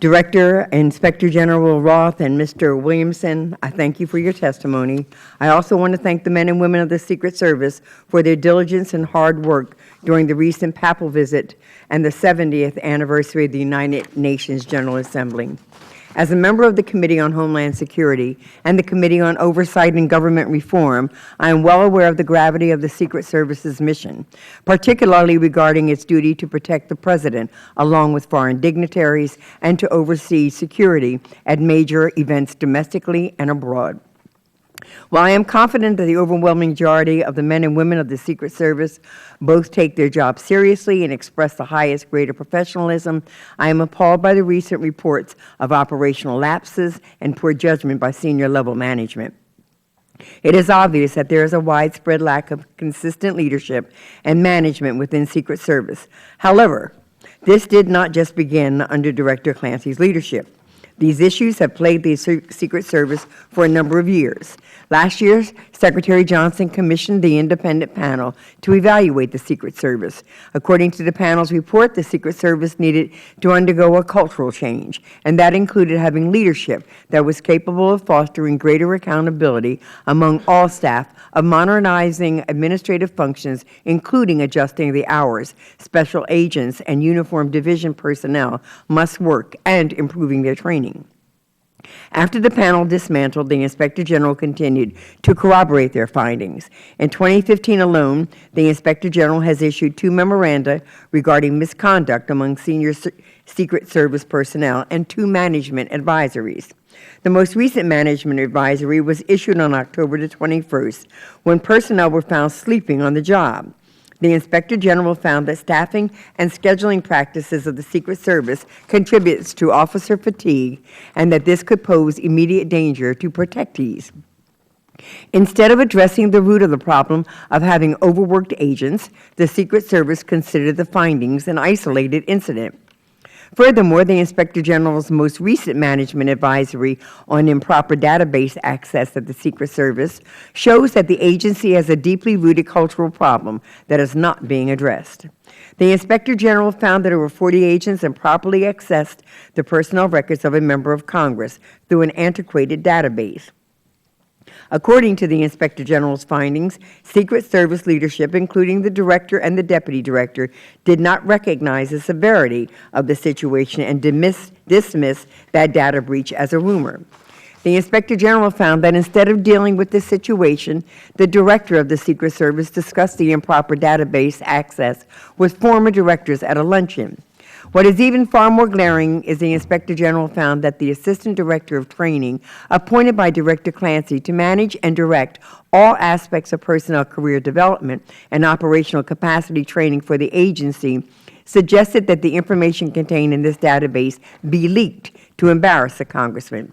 Director, Inspector General Roth, and Mr. Williamson, I thank you for your testimony. I also want to thank the men and women of the Secret Service for their diligence and hard work during the recent papal visit and the 70th anniversary of the United Nations General Assembly. As a member of the Committee on Homeland Security and the Committee on Oversight and Government Reform, I am well aware of the gravity of the Secret Service's mission, particularly regarding its duty to protect the President, along with foreign dignitaries, and to oversee security at major events domestically and abroad. While I am confident that the overwhelming majority of the men and women of the Secret Service both take their job seriously and express the highest grade of professionalism, I am appalled by the recent reports of operational lapses and poor judgment by senior-level management. It is obvious that there is a widespread lack of consistent leadership and management within Secret Service. However, this did not just begin under Director Clancy's leadership. These issues have plagued the Secret Service for a number of years. Last year, Secretary Johnson commissioned the independent panel to evaluate the Secret Service. According to the panel's report, the Secret Service needed to undergo a cultural change, and that included having leadership that was capable of fostering greater accountability among all staff, of modernizing administrative functions, including adjusting the hours special agents and uniformed division personnel must work, and improving their training. After the panel dismantled, the Inspector General continued to corroborate their findings. In 2015 alone, the Inspector General has issued 2 memoranda regarding misconduct among senior Secret Service personnel and 2 management advisories. The most recent management advisory was issued on October the 21st, when personnel were found sleeping on the job. The Inspector General found that staffing and scheduling practices of the Secret Service contributes to officer fatigue, and that this could pose immediate danger to protectees. Instead of addressing the root of the problem of having overworked agents, the Secret Service considered the findings an isolated incident. Furthermore, the Inspector General's most recent management advisory on improper database access at the Secret Service shows that the agency has a deeply rooted cultural problem that is not being addressed. The Inspector General found that over 40 agents improperly accessed the personnel records of a member of Congress through an antiquated database. According to the Inspector General's findings, Secret Service leadership, including the Director and the Deputy Director, did not recognize the severity of the situation and dismiss that data breach as a rumor. The Inspector General found that instead of dealing with this situation, the Director of the Secret Service discussed the improper database access with former directors at a luncheon. What is even far more glaring is the Inspector General found that the Assistant Director of Training, appointed by Director Clancy to manage and direct all aspects of personnel career development and operational capacity training for the agency, suggested that the information contained in this database be leaked to embarrass the Congressman.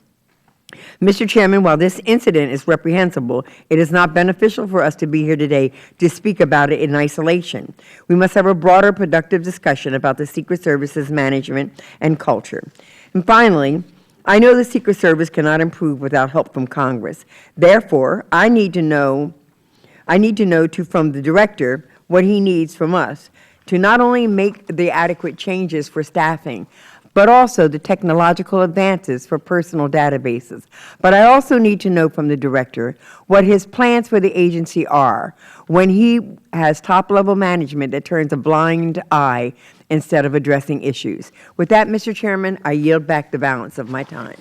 Mr. Chairman, while this incident is reprehensible, it is not beneficial for us to be here today to speak about it in isolation. We must have a broader, productive discussion about the Secret Service's management and culture. And finally, I know the Secret Service cannot improve without help from Congress. Therefore, I need to know from the Director what he needs from us to not only make the adequate changes for staffing, but also the technological advances for personal databases. But I also need to know from the Director what his plans for the agency are when he has top-level management that turns a blind eye instead of addressing issues. With that, Mr. Chairman, I yield back the balance of my time.